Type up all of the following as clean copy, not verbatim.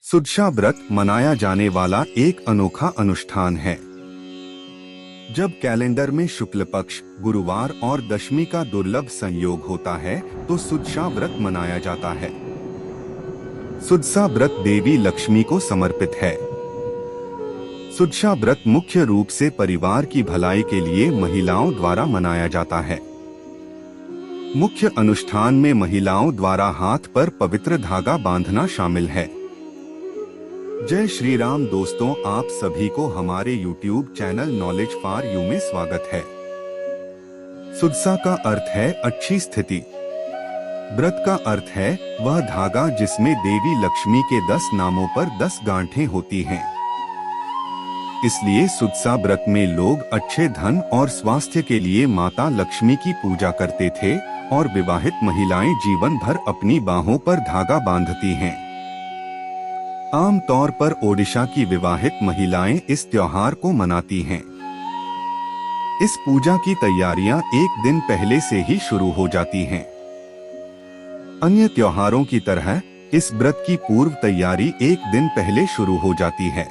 सुदशा व्रत मनाया जाने वाला एक अनोखा अनुष्ठान है। जब कैलेंडर में शुक्ल पक्ष, गुरुवार और दशमी का दुर्लभ संयोग होता है तो सुदशा व्रत मनाया जाता है। सुदशा व्रत देवी लक्ष्मी को समर्पित है। सुदशा व्रत मुख्य रूप से परिवार की भलाई के लिए महिलाओं द्वारा मनाया जाता है। मुख्य अनुष्ठान में महिलाओं द्वारा हाथ पर पवित्र धागा बांधना शामिल है। जय श्री राम दोस्तों, आप सभी को हमारे YouTube channel knowledge for you में स्वागत है। सुदशा का अर्थ है अच्छी स्थिति। व्रत का अर्थ है वह धागा जिसमें देवी लक्ष्मी के 10 नामों पर 10 गांठें होती हैं। इसलिए सुदशा व्रत में लोग अच्छे धन और स्वास्थ्य के लिए माता लक्ष्मी की पूजा करते थे और विवाहित महिलाएं जीवन भर अपनी बाहों पर धागा बांधती हैं। आम तौर पर ओडिशा की विवाहित महिलाएं इस त्योहार को मनाती हैं। इस पूजा की तैयारियां एक दिन पहले से ही शुरू हो जाती हैं। अन्य त्योहारों की तरह इस व्रत की पूर्व तैयारी एक दिन पहले शुरू हो जाती है।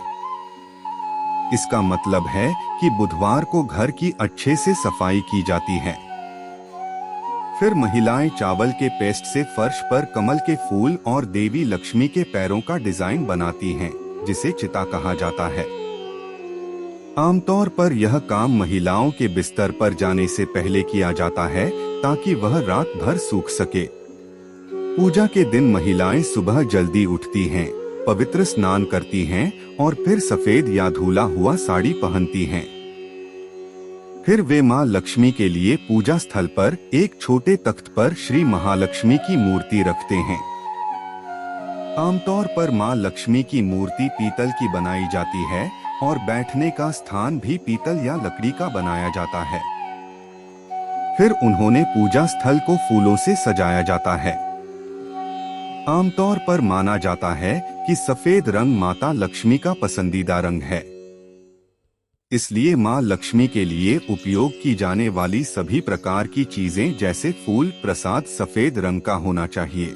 इसका मतलब है कि बुधवार को घर की अच्छे से सफाई की जाती है। फिर महिलाएं चावल के पेस्ट से फर्श पर कमल के फूल और देवी लक्ष्मी के पैरों का डिजाइन बनाती हैं, जिसे चिता कहा जाता है। आमतौर पर यह काम महिलाओं के बिस्तर पर जाने से पहले किया जाता है ताकि वह रात भर सूख सके। पूजा के दिन महिलाएं सुबह जल्दी उठती हैं, पवित्र स्नान करती हैं और फिर सफेद या धुला हुआ साड़ी पहनती हैं। फिर वे मां लक्ष्मी के लिए पूजा स्थल पर एक छोटे तख्त पर श्री महालक्ष्मी की मूर्ति रखते हैं। आमतौर पर मां लक्ष्मी की मूर्ति पीतल की बनाई जाती है और बैठने का स्थान भी पीतल या लकड़ी का बनाया जाता है। फिर उन्होंने पूजा स्थल को फूलों से सजाया जाता है। आमतौर पर माना जाता है कि सफेद रंग माता लक्ष्मी का पसंदीदा रंग है। इसलिए मां लक्ष्मी के लिए उपयोग की जाने वाली सभी प्रकार की चीजें जैसे फूल, प्रसाद सफेद रंग का होना चाहिए।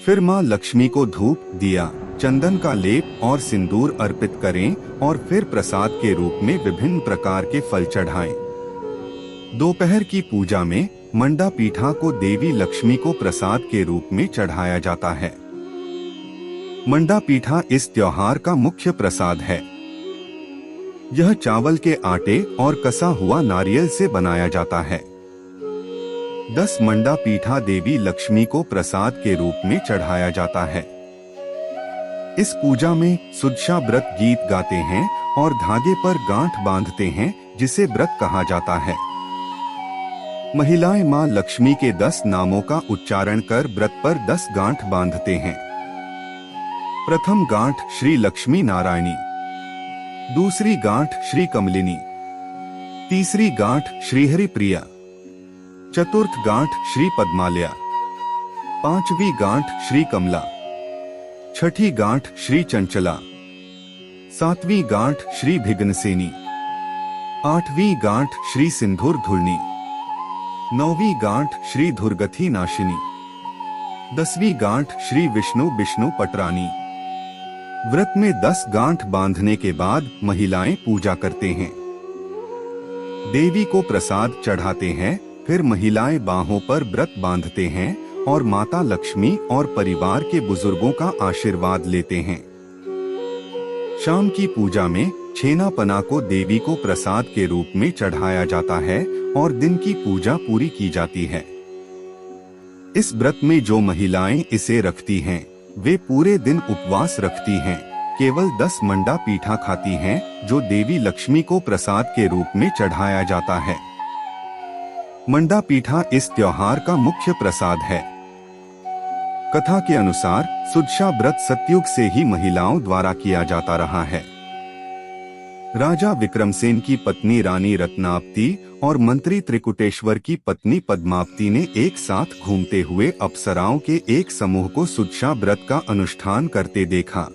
फिर मां लक्ष्मी को धूप, दिया, चंदन का लेप और सिंदूर अर्पित करें और फिर प्रसाद के रूप में विभिन्न प्रकार के फल चढ़ाएं। दोपहर की पूजा में मंडा पीठा को देवी लक्ष्मी को प्रसाद के रूप में चढ़ाया जाता है। मंडा पीठा इस त्योहार का मुख्य प्रसाद है। यह चावल के आटे और कसा हुआ नारियल से बनाया जाता है। 10 मंडा पीठा देवी लक्ष्मी को प्रसाद के रूप में चढ़ाया जाता है। इस पूजा में सुदशा व्रत गीत गाते हैं और धागे पर गांठ बांधते हैं, जिसे व्रत कहा जाता है। महिलाएं मां लक्ष्मी के 10 नामों का उच्चारण कर व्रत पर 10 गांठ बांधते हैं। प्रथम गांठ श्री लक्ष्मी नारायणी, दूसरी गांठ श्री कमलिनी, तीसरी गांठ श्री हरि प्रिया, चतुर्थ गांठ श्री पद्मालया, पांचवी गांठ श्री कमला, छठी गांठ श्री चंचला, सातवीं गांठ श्री भिघ्नसेनी, आठवीं गांठ श्री सिंधुर धुलनी, नौवीं गांठ श्री धुर्गथी नाशिनी, 10वीं गांठ श्री विष्णु विष्णु पटरानी। व्रत में 10 गांठ बांधने के बाद महिलाएं पूजा करते हैं, देवी को प्रसाद चढ़ाते हैं। फिर महिलाएं बाहों पर व्रत बांधते हैं और माता लक्ष्मी और परिवार के बुजुर्गों का आशीर्वाद लेते हैं। शाम की पूजा में छेना पना को देवी को प्रसाद के रूप में चढ़ाया जाता है और दिन की पूजा पूरी की जाती है। इस व्रत में जो महिलाएं इसे रखती हैं, वे पूरे दिन उपवास रखती हैं, केवल 10 मंडा पीठा खाती हैं, जो देवी लक्ष्मी को प्रसाद के रूप में चढ़ाया जाता है। मंडा पीठा इस त्योहार का मुख्य प्रसाद है। कथा के अनुसार सुदशा व्रत सतयुग से ही महिलाओं द्वारा किया जाता रहा है। राजा विक्रमसेन की पत्नी रानी रत्नावती और मंत्री त्रिकुटेश्वर की पत्नी पद्मावती ने एक साथ घूमते हुए अप्सराओं के एक समूह को सुदशा व्रत का अनुष्ठान करते देखा।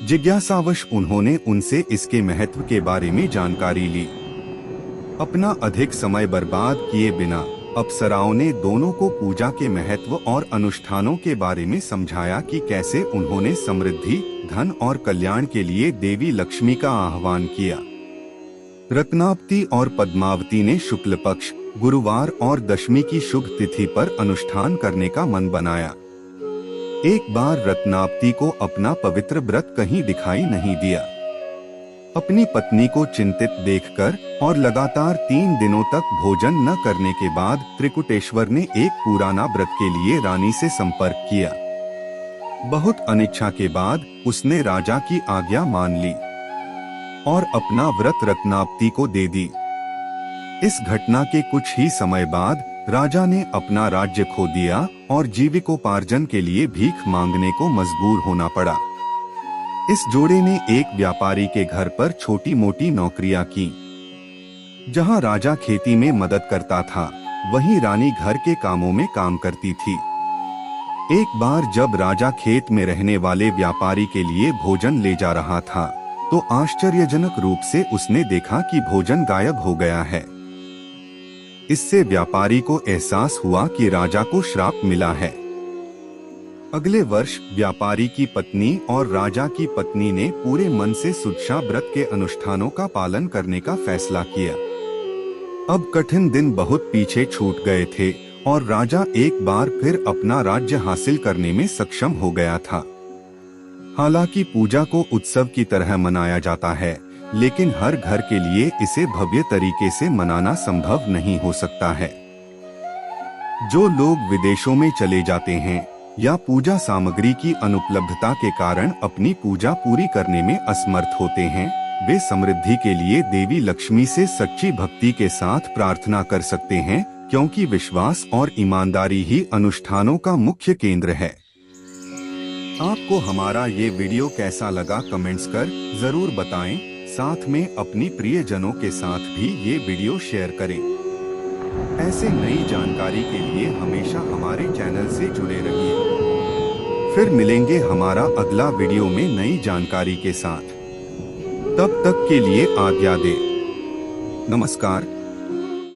जिज्ञासावश उन्होंने उनसे इसके महत्व के बारे में जानकारी ली। अपना अधिक समय बर्बाद किए बिना अप्सराओं ने दोनों को पूजा के महत्व और अनुष्ठानों के बारे में समझाया कि कैसे उन्होंने समृद्धि, धन और कल्याण के लिए देवी लक्ष्मी का आह्वान किया। रत्नावती और पद्मावती ने शुक्ल पक्ष, गुरुवार और दशमी की शुभ तिथि पर अनुष्ठान करने का मन बनाया। एक बार रत्नावती को अपना पवित्र व्रत कहीं दिखाई नहीं दिया। अपनी पत्नी को चिंतित देखकर और लगातार 3 दिनों तक भोजन न करने के बाद त्रिकुटेश्वर ने एक पुराना व्रत के लिए रानी से संपर्क किया। बहुत अनिच्छा के बाद उसने राजा की आज्ञा मान ली और अपना व्रत रत्नावती को दे दी। इस घटना के कुछ ही समय बाद राजा ने अपना राज्य खो दिया और जीविकोपार्जन के लिए भीख मांगने को मजबूर होना पड़ा। इस जोड़े ने एक व्यापारी के घर पर छोटी मोटी नौकरियां की। जहां राजा खेती में मदद करता था, वहीं रानी घर के कामों में काम करती थी। एक बार जब राजा खेत में रहने वाले व्यापारी के लिए भोजन ले जा रहा था, तो आश्चर्यजनक रूप से उसने देखा कि भोजन गायब हो गया है। इससे व्यापारी को एहसास हुआ कि राजा को श्राप मिला है। अगले वर्ष व्यापारी की पत्नी और राजा की पत्नी ने पूरे मन से सुदशा व्रत के अनुष्ठानों का पालन करने का फैसला किया। अब कठिन दिन बहुत पीछे छूट गए थे और राजा एक बार फिर अपना राज्य हासिल करने में सक्षम हो गया था। हालांकि पूजा को उत्सव की तरह मनाया जाता है, लेकिन हर घर के लिए इसे भव्य तरीके से मनाना संभव नहीं हो सकता है। जो लोग विदेशों में चले जाते हैं या पूजा सामग्री की अनुपलब्धता के कारण अपनी पूजा पूरी करने में असमर्थ होते हैं, वे समृद्धि के लिए देवी लक्ष्मी से सच्ची भक्ति के साथ प्रार्थना कर सकते हैं, क्योंकि विश्वास और ईमानदारी ही अनुष्ठानों का मुख्य केंद्र है। आपको हमारा ये वीडियो कैसा लगा कमेंट्स कर जरूर बताएं। साथ में अपनी प्रियजनों के साथ भी ये वीडियो शेयर करें। ऐसे नई जानकारी के लिए हमेशा हमारे चैनल से जुड़े रहिए। फिर मिलेंगे हमारा अगला वीडियो में नई जानकारी के साथ। तब तक के लिए आज्ञा दें। नमस्कार।